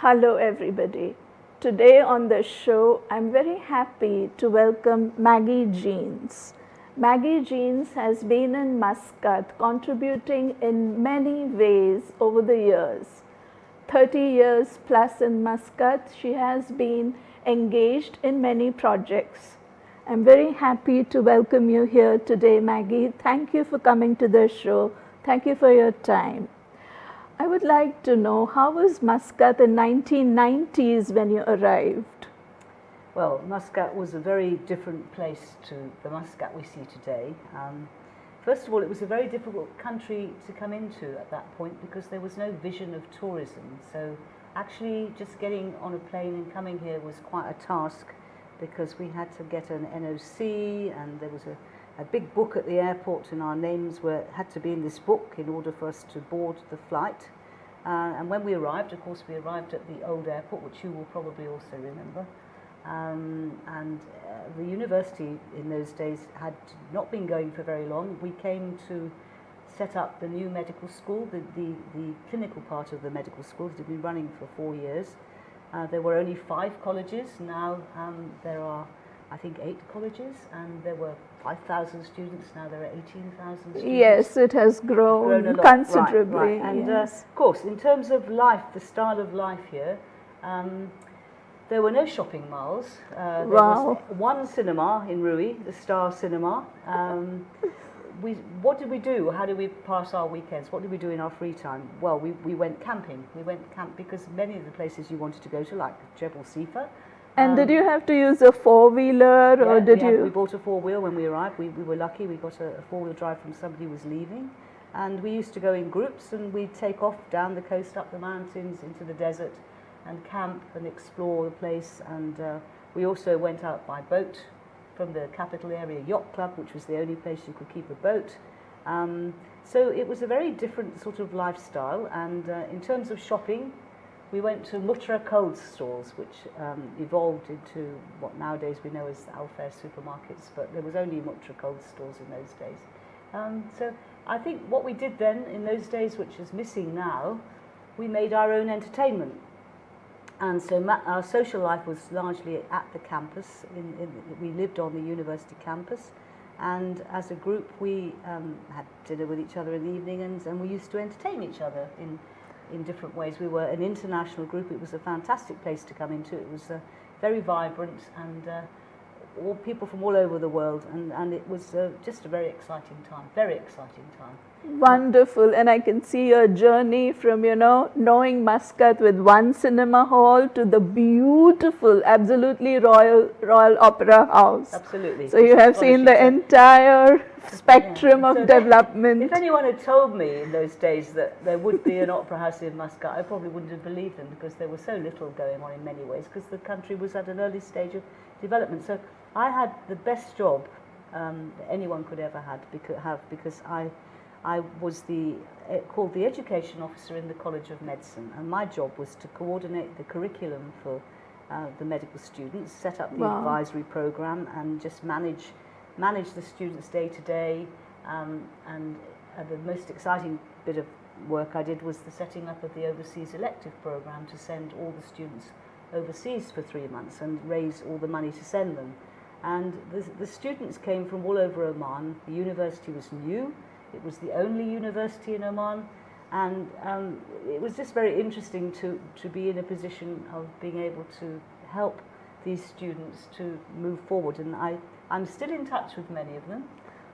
Hello everybody. Today on the show, I'm very happy to welcome Maggie Jeans. Maggie Jeans has been in Muscat contributing in many ways over the years. 30 years plus in Muscat, she has been engaged in many projects. I'm very happy to welcome you here today, Maggie. Thank you for coming to the show. Thank you for your time. I would like to know, how was Muscat in 1990s when you arrived? Well, Muscat was a very different place to the Muscat we see today. First of all, it was a very difficult country to come into at that point because there was no vision of tourism. So actually just getting on a plane and coming here was quite a task because we had to get an NOC, and there was a big book at the airport and our names had to be in this book in order for us to board the flight. And when we arrived, of course, we arrived at the old airport, which you will probably also remember. The university in those days had not been going for very long. We came to set up the new medical school, the clinical part of the medical school. It had been running for 4 years. There were only 5 colleges. Now there are, I think, 8 colleges, and there were 5,000 students. Now there are 18,000 students. Yes, it has grown a lot. Considerably. Right. And yes. Of course, in terms of life, the style of life here, there were no shopping malls. There was one cinema in Rui, the Star Cinema. What did we do? How did we pass our weekends? What did we do in our free time? Well, we went camping. We went camp because many of the places you wanted to go to, like Jebel Sifa. And did you have to use a four-wheeler, or did you? We bought a four-wheel when we arrived. We were lucky. We got a four-wheel drive from somebody who was leaving. And we used to go in groups, and we'd take off down the coast, up the mountains, into the desert, and camp and explore the place. And we also went out by boat from the capital area yacht club, which was the only place you could keep a boat. So it was a very different sort of lifestyle. And in terms of shopping, we went to Mutra cold stores, which evolved into what nowadays we know as Alfair supermarkets, but there was only Mutra cold stores in those days. So I think what we did then in those days, which is missing now, we made our own entertainment. And so our social life was largely at the campus. We lived on the university campus, and as a group we had dinner with each other in the evening, and we used to entertain each other in different ways. We were an international group. It was a fantastic place to come into. It was very vibrant, and all people from all over the world, and it was just a very exciting time. Wonderful. And I can see your journey from, knowing Muscat with one cinema hall to the beautiful, absolutely royal Opera House. Absolutely. So you have seen the entire spectrum of development. If anyone had told me in those days that there would be an opera house in Muscat, I probably wouldn't have believed them, because there was so little going on in many ways, because the country was at an early stage of development. So I had the best job that anyone could ever have, because I was called the education officer in the College of Medicine, and my job was to coordinate the curriculum for the medical students, set up the advisory program, and just manage the students day to day. And the most exciting bit of work I did was the setting up of the overseas elective program to send all the students overseas for 3 months and raise all the money to send them. And the students came from all over Oman. The university was new. It was the only university in Oman, and it was just very interesting to be in a position of being able to help these students to move forward. And I'm still in touch with many of them,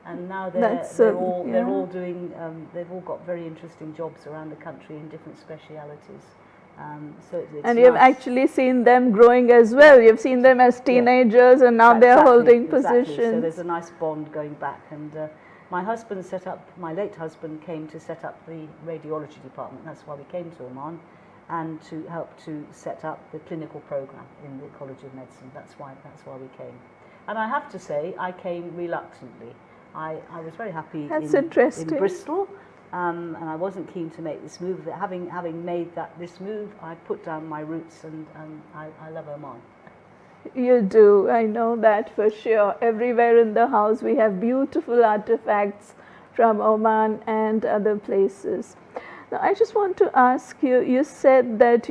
and now they're all doing. They've all got very interesting jobs around the country in different specialities. And you've actually seen them growing as well. You've seen them as teenagers, and now they're holding positions. So there's a nice bond going back. And my late husband came to set up the radiology department. That's why we came to Oman, and to help to set up the clinical program in the College of Medicine. That's why we came. And I have to say, I came reluctantly. I was very happy in Bristol. And I wasn't keen to make this move. Having made this move, I put down my roots, and I love Oman. You do, I know that for sure. Everywhere in the house we have beautiful artifacts from Oman and other places. Now I just want to ask you, you said that,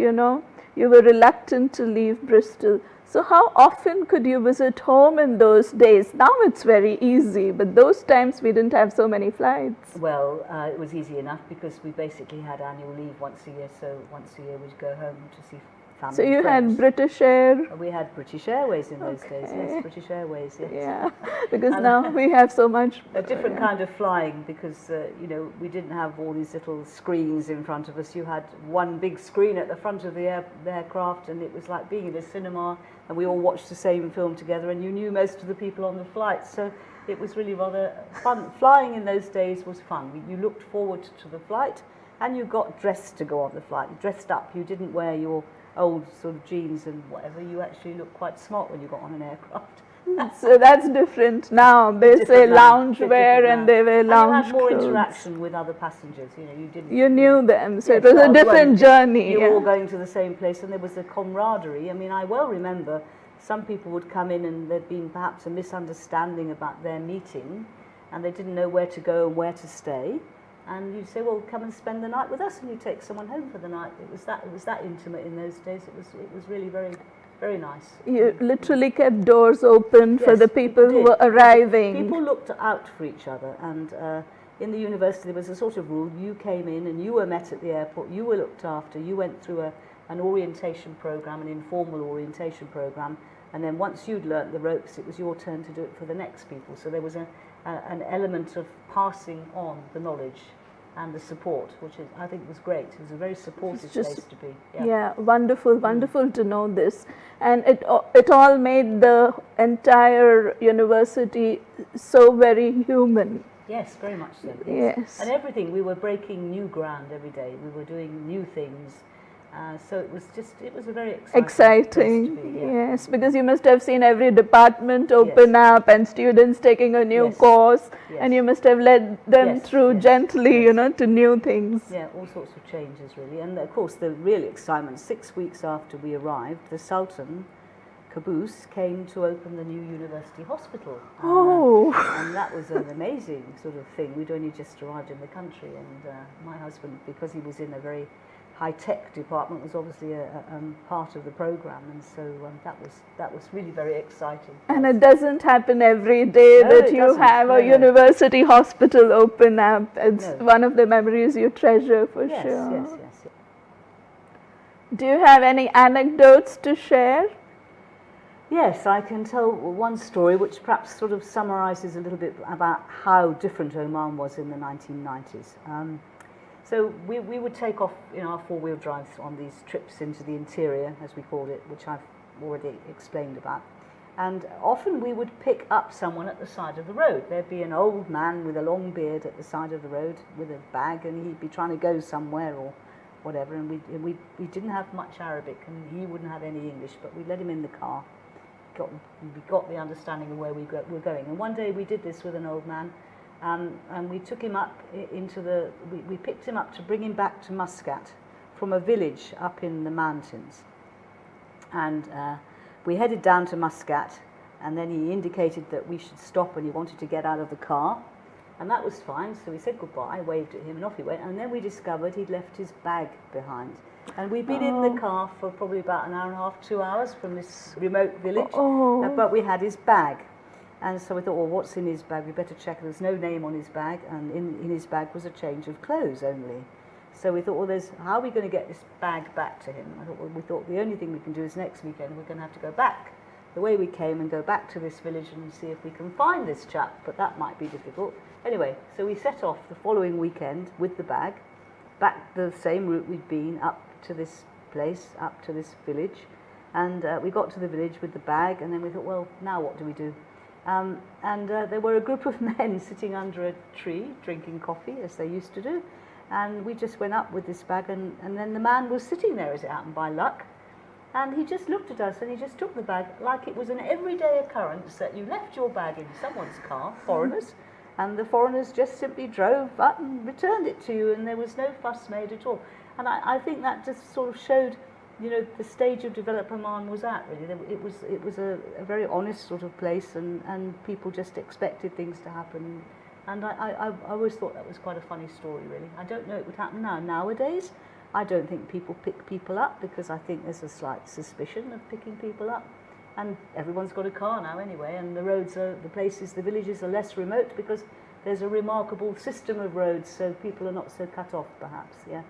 you were reluctant to leave Bristol. So how often could you visit home in those days? Now it's very easy, but those times we didn't have so many flights. Well, it was easy enough because we basically had annual leave once a year, so once a year we'd go home to see family. So you and friends. had British Air? We had British Airways in those days, yes, British Airways, yes. Yeah, because now we have so much. A different kind of flying because, you know, we didn't have all these little screens in front of us. You had one big screen at the front of the aircraft, and it was like being in a cinema, and we all watched the same film together, and you knew most of the people on the flight, so it was really rather fun. Flying in those days was fun. You looked forward to the flight, and you got dressed to go on the flight. You dressed up. You didn't wear your old sort of jeans and whatever. You actually looked quite smart when you got on an aircraft. So that's different now. They say lounge wear and they wear lounge clothes. You had more clothes. interaction with other passengers. You know, you didn't. You knew them, so Yes, it was well, a different journey. You were all going to the same place, and there was a camaraderie. I mean, I well remember some people would come in and there'd been perhaps a misunderstanding about their meeting, and they didn't know where to go and where to stay. And you'd say, well, come and spend the night with us, and you take someone home for the night. It was that intimate in those days. It was really very, very nice. You literally kept doors open for Yes, the people who did. were arriving. People looked out for each other, and in the university there was a sort of rule. You came in and you were met at the airport, you were looked after, you went through an orientation program, an informal orientation program, and then once you'd learnt the ropes, it was your turn to do it for the next people. So there was an element of passing on the knowledge and the support, which I think was great. It was a very supportive place to be. Yeah, wonderful to know this. And it all made the entire university so very human. Yes, very much so. Yes. And everything, we were breaking new ground every day. We were doing new things. So it was a very exciting place to be, Yes, because you must have seen every department open up and students taking a new course, and you must have led them through gently, you know, to new things. Yeah, all sorts of changes really. And of course the real excitement, 6 weeks after we arrived, the Sultan Qaboos came to open the new university hospital. And that was an amazing sort of thing. We'd only just arrived in the country, and my husband, because he was in a very high-tech department, was obviously a part of the program, and so that was really very exciting. And it doesn't happen every day that you have a university hospital open up. It's one of the memories you treasure for sure. Yes. Do you have any anecdotes to share? Yes, I can tell one story which perhaps sort of summarizes a little bit about how different Oman was in the 1990s. So we would take off in our four-wheel drives on these trips into the interior, as we called it, which I've already explained about. And often we would pick up someone at the side of the road. There'd be an old man with a long beard at the side of the road with a bag, and he'd be trying to go somewhere or whatever. And we didn't have much Arabic, and he wouldn't have any English, but we let him in the car. We got the understanding of where we were going. And one day we did this with an old man. And we took him up into we picked him up to bring him back to Muscat from a village up in the mountains. And we headed down to Muscat, and then he indicated that we should stop and he wanted to get out of the car. And that was fine, so we said goodbye, waved at him, and off he went. And then we discovered he'd left his bag behind. And we'd been in the car for probably about an hour and a half, 2 hours from this remote village, but we had his bag. And so we thought, well, what's in his bag? We better check. There's no name on his bag, and in his bag was a change of clothes only. So we thought, well, how are we going to get this bag back to him? We thought the only thing we can do is next weekend we're going to have to go back the way we came and go back to this village and see if we can find this chap, but that might be difficult. Anyway, so we set off the following weekend with the bag, back the same route we'd been up to this place, up to this village, and we got to the village with the bag, and then we thought, well, now what do we do? There were a group of men sitting under a tree drinking coffee, as they used to do, and we just went up with this bag, and then the man was sitting there, as it happened by luck, and he just looked at us and he just took the bag like it was an everyday occurrence that you left your bag in someone's car, foreigners, and the foreigners just simply drove up and returned it to you, and there was no fuss made at all. And I think that just sort of showed, you know, the stage of development Oman was at, really. It was a very honest sort of place, and people just expected things to happen. And I always thought that was quite a funny story, really. I don't know it would happen nowadays. I don't think people pick people up, because I think there's a slight suspicion of picking people up. And everyone's got a car now anyway, and the roads are, the places, the villages are less remote because there's a remarkable system of roads, so people are not so cut off perhaps, yeah.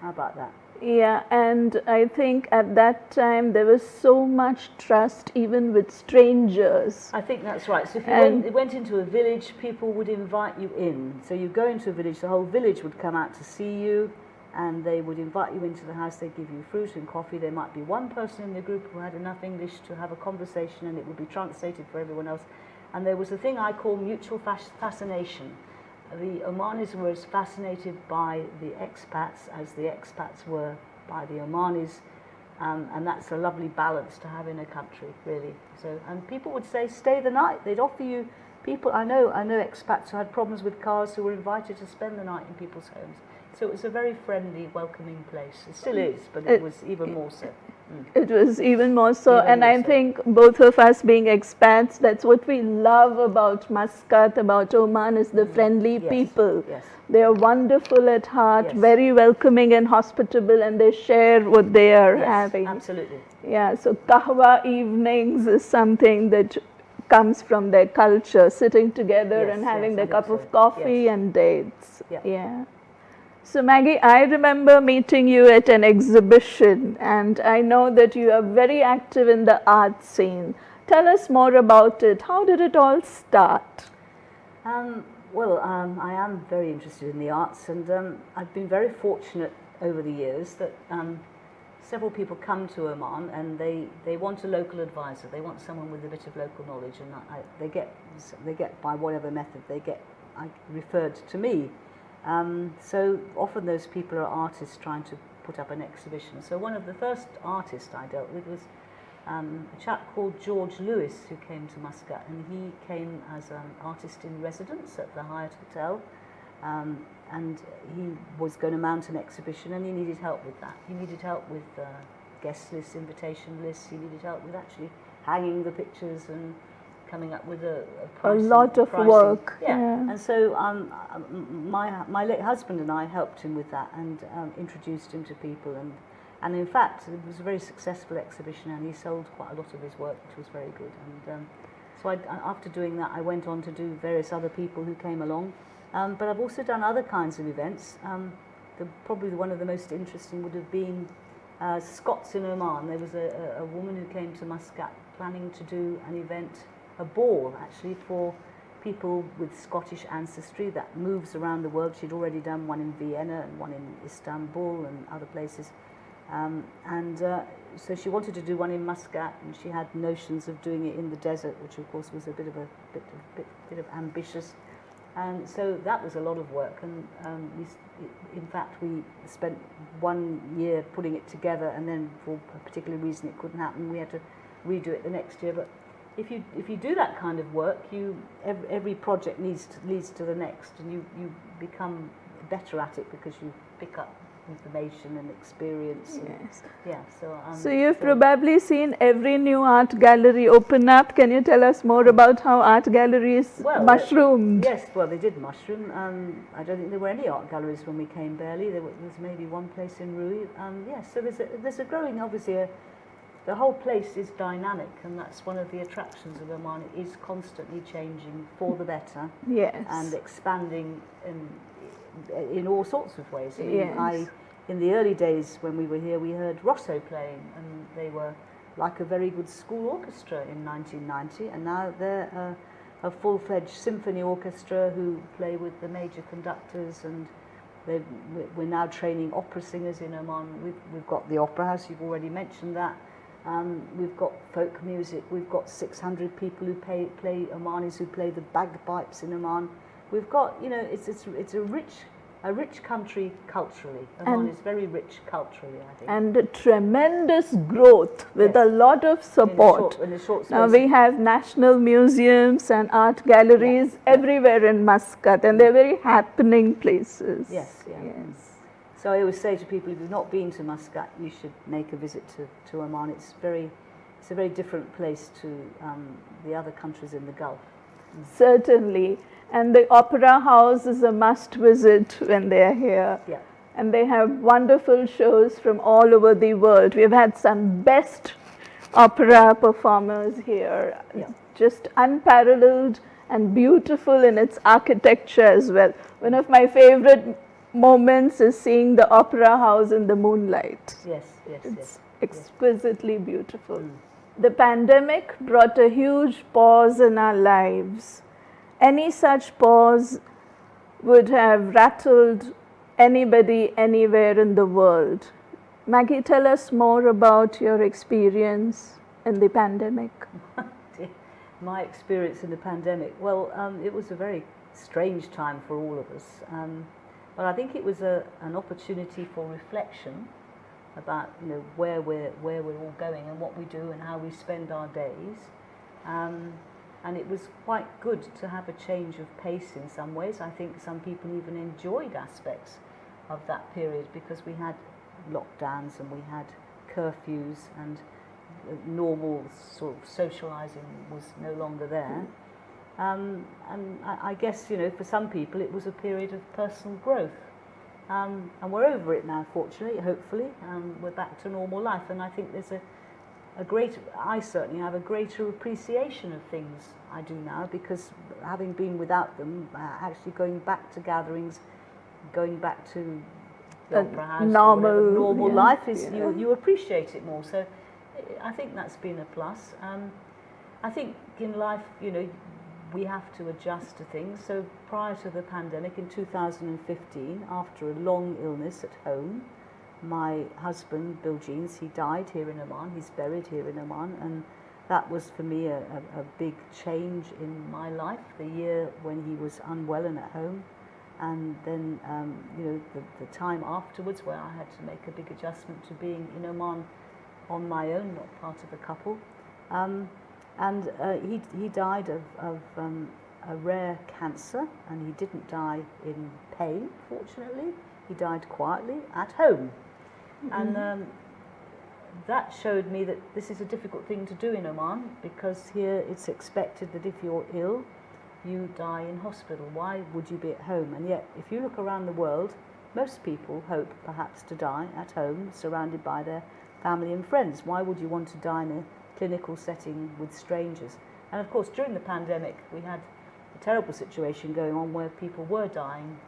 How about that? Yeah, and I think at that time there was so much trust even with strangers. I think that's right. So if you went into a village, people would invite you in. So you go into a village, the whole village would come out to see you, and they would invite you into the house. They'd give you fruit and coffee. There might be one person in the group who had enough English to have a conversation, and it would be translated for everyone else. And there was a thing I call mutual fascination. The Omanis were as fascinated by the expats as the expats were by the Omanis, and that's a lovely balance to have in a country, really. So, and people would say, stay the night. They'd offer you people. I know expats who had problems with cars who were invited to spend the night in people's homes. So it was a very friendly, welcoming place. It still is, but it was even more so. It was even more so, and I think both of us being expats, that's what we love about Muscat, about Oman, is the friendly people. Yes. They are wonderful at heart, Yes. very welcoming and hospitable, and they share what they are having. Absolutely. Yeah, so kahwa evenings is something that comes from their culture, sitting together and having their cup of coffee and dates. Yeah. So Maggie, I remember meeting you at an exhibition, and I know that you are very active in the art scene. Tell us more about it. How did it all start? Well, I am very interested in the arts, and I've been very fortunate over the years that several people come to Oman and they want a local advisor. They want someone with a bit of local knowledge, and they get by whatever method they get referred to me. So often those people are artists trying to put up an exhibition. So one of the first artists I dealt with was a chap called George Lewis, who came to Muscat, and he came as an artist in residence at the Hyatt Hotel, and he was going to mount an exhibition, and he needed help with that. He needed help with guest lists, invitation lists. He needed help with actually hanging the pictures and coming up with a pricing, lot of work. Yeah. And so my late husband and I helped him with that, and introduced him to people, and in fact it was a very successful exhibition, and he sold quite a lot of his work, which was very good. And so after doing that, I went on to do various other people who came along, but I've also done other kinds of events. Probably one of the most interesting would have been Scots in Oman. There was a woman who came to Muscat planning to do an event, a ball actually, for people with Scottish ancestry that moves around the world. She'd already done one in Vienna and one in Istanbul and other places, so she wanted to do one in Muscat, and she had notions of doing it in the desert, which of course was a bit of ambitious, and so that was a lot of work, and in fact we spent 1 year putting it together, and then for a particular reason it couldn't happen. We had to redo it the next year. But if you do that kind of work, every project leads to the next, and you become better at it because you pick up information and experience. Yes. Yeah. So you've probably seen every new art gallery open up. Can you tell us more about how art galleries mushroomed? Yes. Well, they did mushroom. I don't think there were any art galleries when we came barely. There was maybe one place in Rui. Yes. So there's a growing, obviously. The whole place is dynamic, and that's one of the attractions of Oman. It is constantly changing for the better, and expanding in all sorts of ways. I mean, in the early days when we were here, we heard Rosso playing, and they were like a very good school orchestra in 1990, and now they're a full-fledged symphony orchestra who play with the major conductors, and we're now training opera singers in Oman. We've got the opera house, you've already mentioned that. We've got folk music. We've got 600 people who play Omanis who play the bagpipes in Oman. We've got, it's a rich country culturally. Oman is very rich culturally, I think. And a tremendous growth with a lot of support. In a short space. Now we have national museums and art galleries everywhere in Muscat, and they're very happening places. Yes. So I always say to people, if you've not been to Muscat, you should make a visit to Oman. It's a very different place to the other countries in the Gulf. Certainly. And the Opera House is a must visit when they're here. Yeah. and they have wonderful shows from all over the world. We've had some best opera performers here, Yeah. just unparalleled and beautiful in its architecture as well. One of my favorite moments is seeing the opera house in the moonlight. Yes, yes, It's yes. exquisitely beautiful. The pandemic brought a huge pause in our lives. Any such pause would have rattled anybody anywhere in the world. Maggie, tell us more about your experience in the pandemic. My experience in the pandemic, well, it was a very strange time for all of us. But I think it was an opportunity for reflection about where we're all going and what we do and how we spend our days. And it was quite good to have a change of pace in some ways. I think some people even enjoyed aspects of that period because we had lockdowns and we had curfews and normal sort of socializing was no longer there. And I guess, for some people it was a period of personal growth. And we're over it now, fortunately, hopefully. We're back to normal life. And I think there's I certainly have a greater appreciation of things I do now because having been without them, actually going back to gatherings, going back to the opera house, normal life is you appreciate it more. So I think that's been a plus. I think in life, we have to adjust to things. So prior to the pandemic in 2015, after a long illness at home, my husband, Bill Jeans, he died here in Oman. He's buried here in Oman, and that was for me a big change in my life. The year when he was unwell and at home, and then the time afterwards where I had to make a big adjustment to being in Oman on my own, not part of a couple. He died of a rare cancer, and he didn't die in pain, fortunately. He died quietly at home. And that showed me that this is a difficult thing to do in Oman, because here it's expected that if you're ill, you die in hospital. Why would you be at home? And yet, if you look around the world, most people hope perhaps to die at home, surrounded by their family and friends. Why would you want to die in a clinical setting with strangers? And of course, during the pandemic, we had a terrible situation going on where people were dying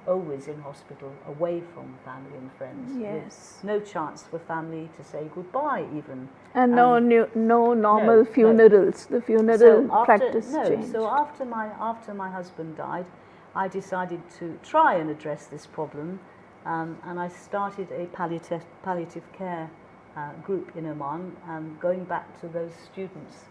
always in hospital, away from family and friends. Yes. No chance for family to say goodbye even. And no normal funerals. The funeral practice changed. So after my husband died, I decided to try and address this problem, and I started a palliative care group in Oman, going back to those students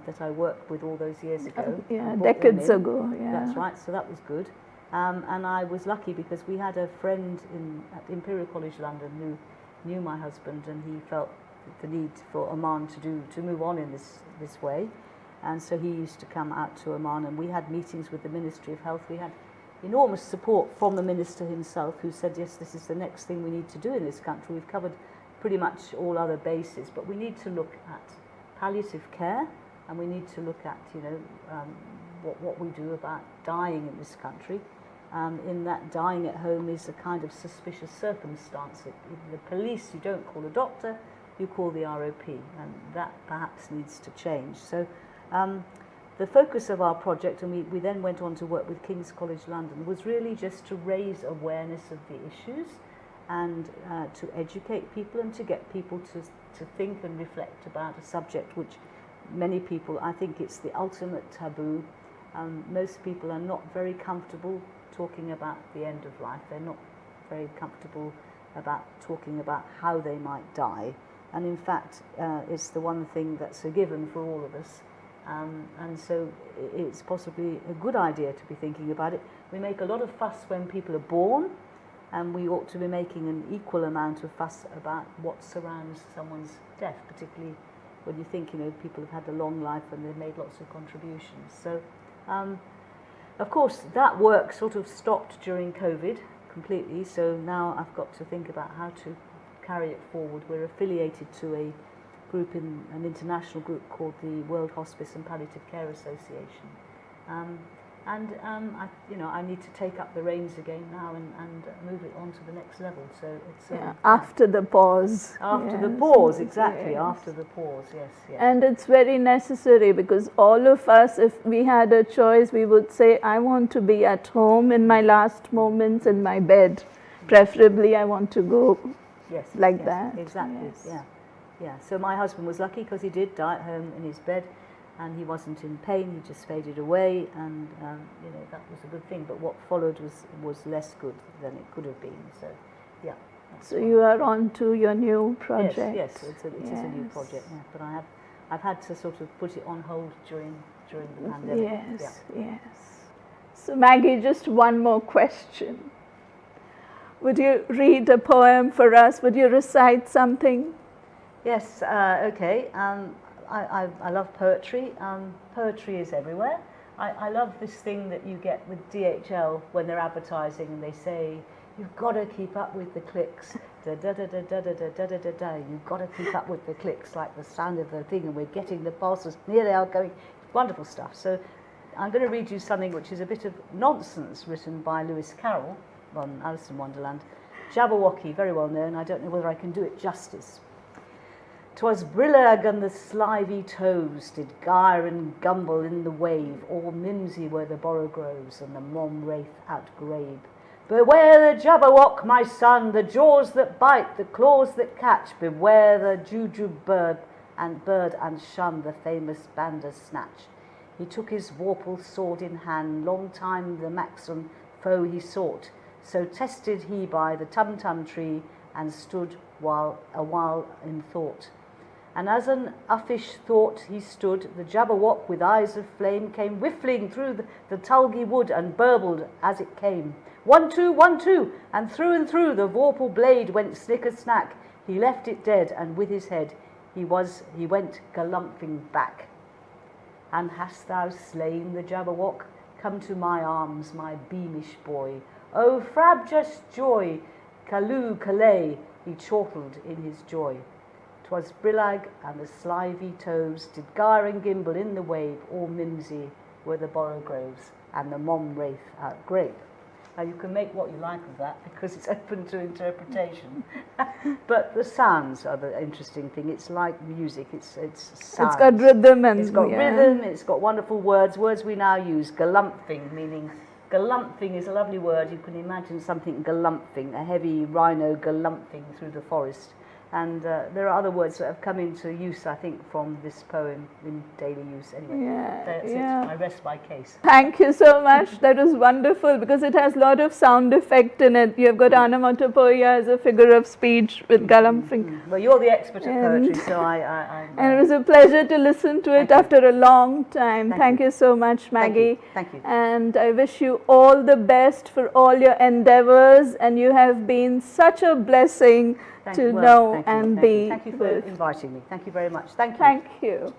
that I worked with all those years ago. Decades ago. Yeah. That's right. So that was good. And I was lucky because we had a friend at Imperial College London who knew my husband, and he felt the need for Oman to move on in this way. And so he used to come out to Oman, and we had meetings with the Ministry of Health. We had enormous support from the minister himself, who said, yes, this is the next thing we need to do in this country. We've covered pretty much all other bases, but we need to look at palliative care, and we need to look at what we do about dying in this country. In that dying at home is a kind of suspicious circumstance. The police, you don't call a doctor, you call the ROP, and that perhaps needs to change. So the focus of our project, and we then went on to work with King's College London, was really just to raise awareness of the issues and to educate people and to get people to think and reflect about a subject which many people, I think it's the ultimate taboo. Most people are not very comfortable talking about the end of life. They're not very comfortable about talking about how they might die. And in fact, it's the one thing that's a given for all of us. And so it's possibly a good idea to be thinking about it. We make a lot of fuss when people are born, and we ought to be making an equal amount of fuss about what surrounds someone's death, particularly when you think, people have had a long life and they've made lots of contributions. So, of course, that work sort of stopped during COVID completely, so now I've got to think about how to carry it forward. We're affiliated to a group, an international group called the World Hospice and Palliative Care Association. And I need to take up the reins again now and move it on to the next level. So it's after the pause. After the pause, exactly. Yes. After the pause, yes. And it's very necessary, because all of us, if we had a choice, we would say, I want to be at home in my last moments in my bed. Preferably, I want to go like that. Exactly. Yeah. So my husband was lucky because he did die at home in his bed. And he wasn't in pain, he just faded away, and that was a good thing. But what followed was less good than it could have been. So, yeah. So you are on to your new project. Yes, it is a new project. Yeah. But I've had to sort of put it on hold during the pandemic. Yes. So Maggie, just one more question. Would you read a poem for us? Would you recite something? Yes. Okay. I love poetry. Poetry is everywhere. I love this thing that you get with DHL when they're advertising and they say, you've got to keep up with the clicks. Da da da da da da da da da da da. You've got to keep up with the clicks, like the sound of the thing, and we're getting the parcels. Here they are going. Wonderful stuff. So I'm going to read you something which is a bit of nonsense written by Lewis Carroll on Alice in Wonderland. Jabberwocky, very well known. I don't know whether I can do it justice. 'Twas Brillag and the slivy toves did gyre and gumble in the wave, all mimsy were the borogoves, and the mom wraith outgrabe. Beware the Jabberwock, my son, the jaws that bite, the claws that catch, beware the jujube bird and shun the famous Bandersnatch. He took his vorpal sword in hand, long time the Maxon foe he sought, so tested he by the tum-tum tree, and stood a while in thought. And as an uffish thought he stood, the Jabberwock with eyes of flame came whiffling through the tulgey wood, and burbled as it came. 1, 2, 1, 2, and through the vorpal blade went snicker-snack. He left it dead, and with his head he went galumphing back. And hast thou slain the Jabberwock? Come to my arms, my beamish boy. Oh, frabjous joy! Callooh, Calais, he chortled in his joy. 'Twas Brillag and the slivy toves did gyre and gimble in the wave, all mimsy were the borogoves, and the mom wraith outgrabe. Now you can make what you like of that because it's open to interpretation. But the sounds are the interesting thing. It's like music. It's sounds. It's got rhythm and it's got rhythm. It's got wonderful words. Words we now use. Galumphing, meaning galumphing is a lovely word. You can imagine something galumphing, a heavy rhino galumphing through the forest. And there are other words that have come into use, I think, from this poem in daily use. Anyway, that's it. I rest my case. Thank you so much. That was wonderful because it has a lot of sound effect in it. You have got onomatopoeia as a figure of speech with galumphing. Well, you're the expert at poetry, so and it was a pleasure to listen to it after a long time. Thank you so much, Maggie. Thank you. And I wish you all the best for all your endeavors. And you have been such a blessing to know and be. Thank you for inviting me. Thank you very much. Thank you. Thank you.